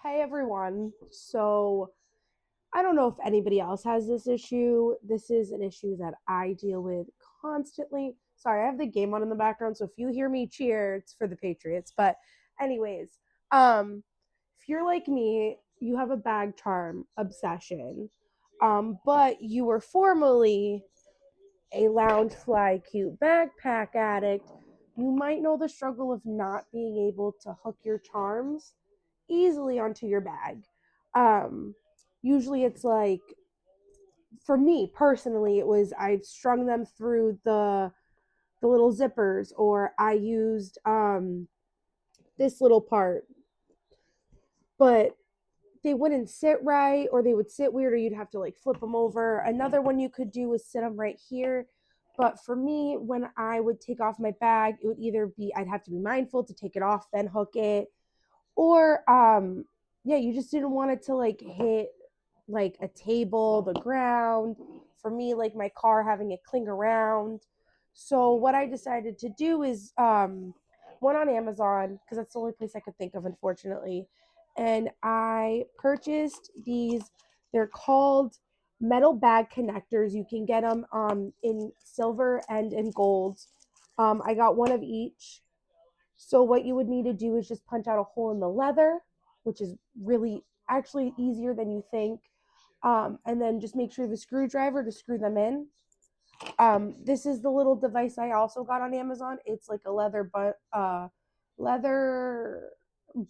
Hey everyone. So, I don't know if anybody else has this issue. This is an issue that I deal with constantly. Sorry, I have the game on in the background, so if you hear me cheer, it's for the Patriots. But anyways, um if you're like me, you have a bag charm obsession. But you were formerly a Loungefly cute backpack addict. You might know the struggle of not being able to hook your charms easily onto your bag. Um, Usually it's like, for me personally, it was I strung them through the little zippers, or I used this little part, but they wouldn't sit right, or they would sit weird, or you'd have to like flip them over. Another one you could do was sit them right here. But for me, when I would take off my bag, it would either be I'd have to be mindful to take it off, then hook it, or yeah, you just didn't want it to like hit like a table, the ground. For me, like my car, having it cling around. So what I decided to do is went on Amazon, because that's the only place I could think of, unfortunately, and I purchased these. They're called metal bag connectors. You can get them in silver and in gold. I got one of each. So what you would need to do is just punch out a hole in the leather, which is really actually easier than you think. And then just make sure the screwdriver to screw them in. This is the little device I also got on Amazon. It's like a leather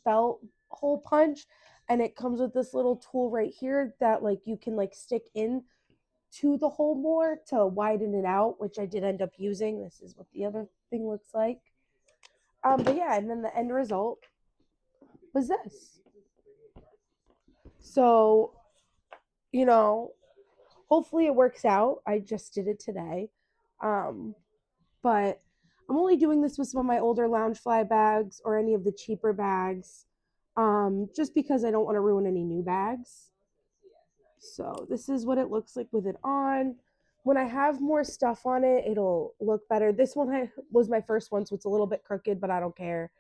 belt hole punch, and it comes with this little tool right here that like you can like stick in to the hole more to widen it out, which I did end up using. This is what the other thing looks like. But yeah, and then the end result was this. So, you know, hopefully it works out. I just did it today. Um, but I'm only doing this with some of my older Loungefly bags or any of the cheaper bags, just because I don't want to ruin any new bags. So this is what it looks like with it on. When I have more stuff on it, it'll look better. This one was my first one, so it's a little bit crooked, but I don't care.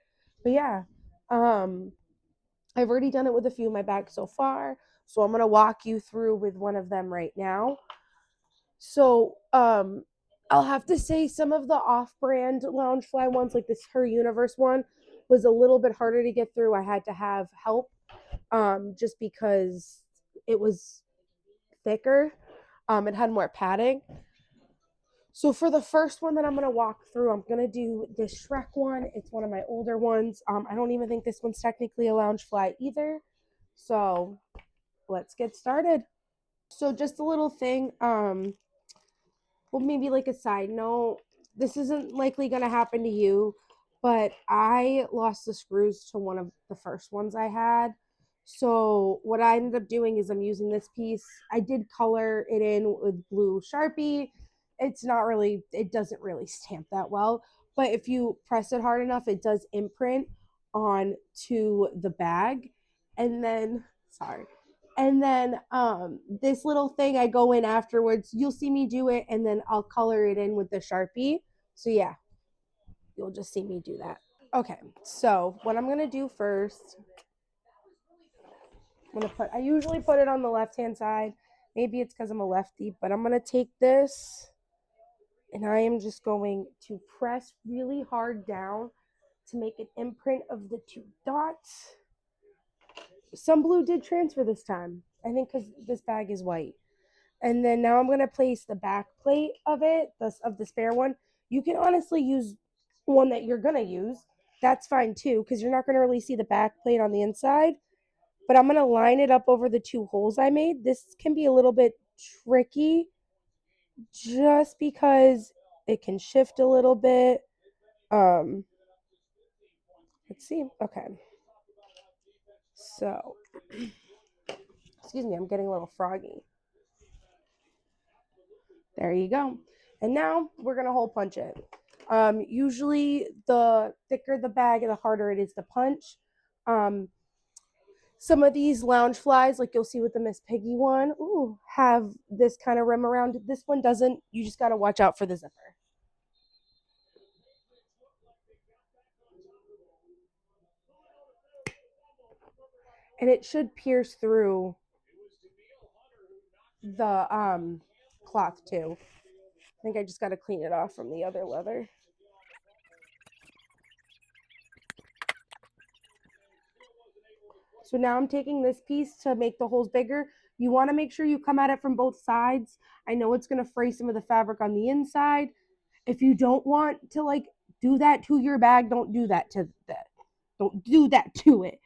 But yeah, um, I've already done it with a few of my bags so far, so I'm gonna walk you through with one of them right now. So, I'll have to say some of the off-brand Loungefly ones, like this Her Universe one, was a little bit harder to get through. I had to have help, just because it was thicker. It had more padding. So for the first one that I'm gonna walk through, I'm gonna do this Shrek one. It's one of my older ones. I don't even think this one's technically a Loungefly either. So let's get started. So just a little thing, well, maybe like a side note, this isn't likely gonna happen to you, but I lost the screws to one of the first ones I had. So what I ended up doing is I'm using this piece. I did color it in with blue Sharpie. It's not really, it doesn't really stamp that well, but if you press it hard enough, it does imprint on to the bag. And then, sorry, and then this little thing I go in afterwards, you'll see me do it, and then I'll color it in with the Sharpie. So yeah, you'll just see me do that. Okay, so what I'm gonna do first, I usually put it on the left hand side. Maybe it's because I'm a lefty, but I'm gonna take this and I am just going to press really hard down to make an imprint of the two dots. Some blue did transfer this time, I think, because this bag is white. And then now I'm going to place the back plate of it, of the spare one. You can honestly use one that you're going to use. That's fine too, because you're not going to really see the back plate on the inside. But I'm going to line it up over the two holes I made. This can be a little bit tricky just because it can shift a little bit. Um, let's see. Okay. So, excuse me, I'm getting a little froggy. There you go. And now we're going to hole punch it. Usually, the thicker the bag, the harder it is to punch. Um, some of these Loungeflies, like you'll see with the Miss Piggy one, have this kind of rim around it. This one doesn't. You just got to watch out for the zipper. and it should pierce through the cloth too. I think I just got to clean it off from the other leather. So now I'm taking this piece to make the holes bigger. You want to make sure you come at it from both sides. I know it's going to fray some of the fabric on the inside. If you don't want to like do that to your bag, don't do that to that. Don't do that to it.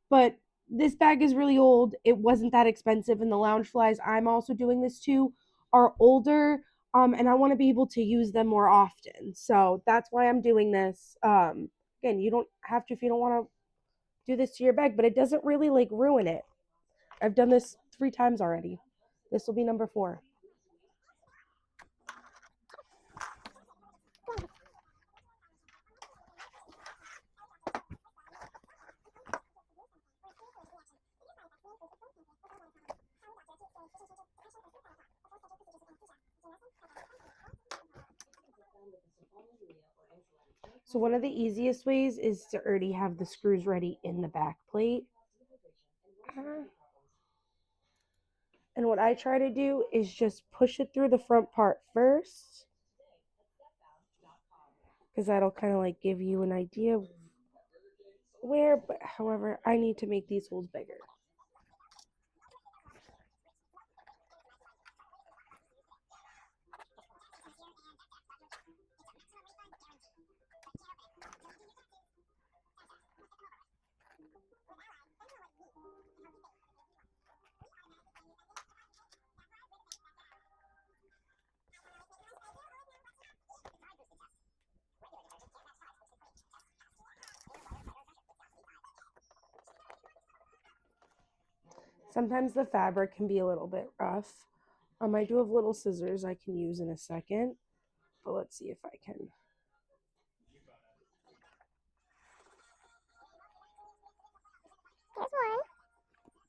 But this bag is really old. It wasn't that expensive, and the lounge flies I'm also doing this to are older. And I want to be able to use them more often. So that's why I'm doing this. Again, you don't have to if you don't want to do this to your bag, but it doesn't really like ruin it. I've done this 3 times already. This will be number 4. So one of the easiest ways is to already have the screws ready in the back plate. And what I try to do is just push it through the front part first, because that'll kind of like give you an idea of where, but however, I need to make these holes bigger. Sometimes the fabric can be a little bit rough. I do have little scissors I can use in a second, but let's see if I can. There's one.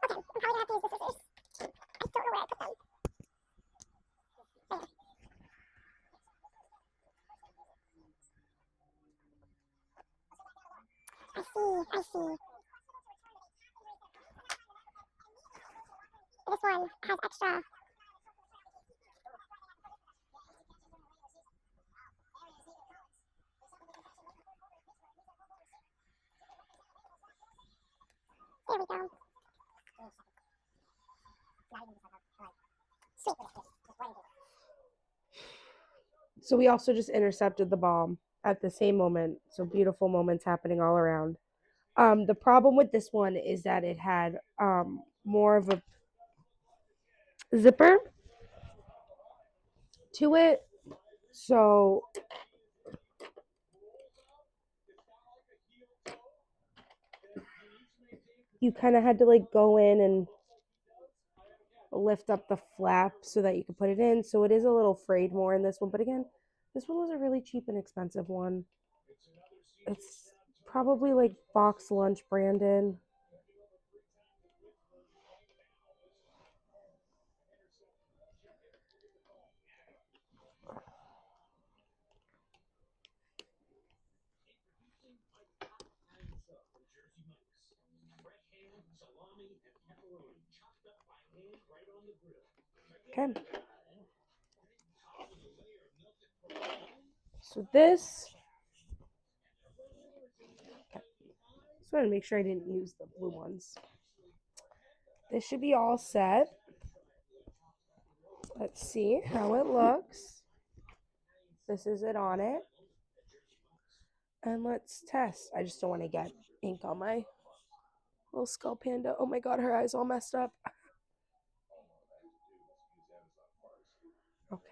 Okay, I'm probably gonna have to use the scissors. I don't know where I put them. There. I see. This one has extra. There we go. Sweet. So we also just intercepted the bomb at the same moment. So beautiful moments happening all around. The problem with this one is that it had more of a zipper to it. So you kind of had to like go in and lift up the flap so that you could put it in. So it is a little frayed more in this one. But again, this one was a really cheap and expensive one. It's probably like box lunch branded. Okay. So this, okay. Just wanted to make sure I didn't use the blue ones. This should be all set. Let's see how it looks. This is it on it. And let's test. I just don't want to get ink on my little skull panda. Oh my god, her eyes all messed up. Okay.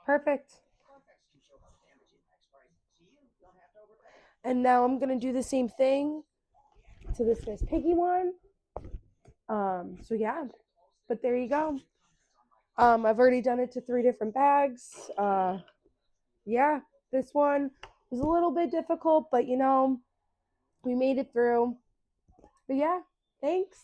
Perfect. And now I'm gonna do the same thing to this Miss Piggy one. So yeah, but there you go. I've already done it to 3 different bags. Yeah, this one was a little bit difficult, but we made it through. But yeah, thanks.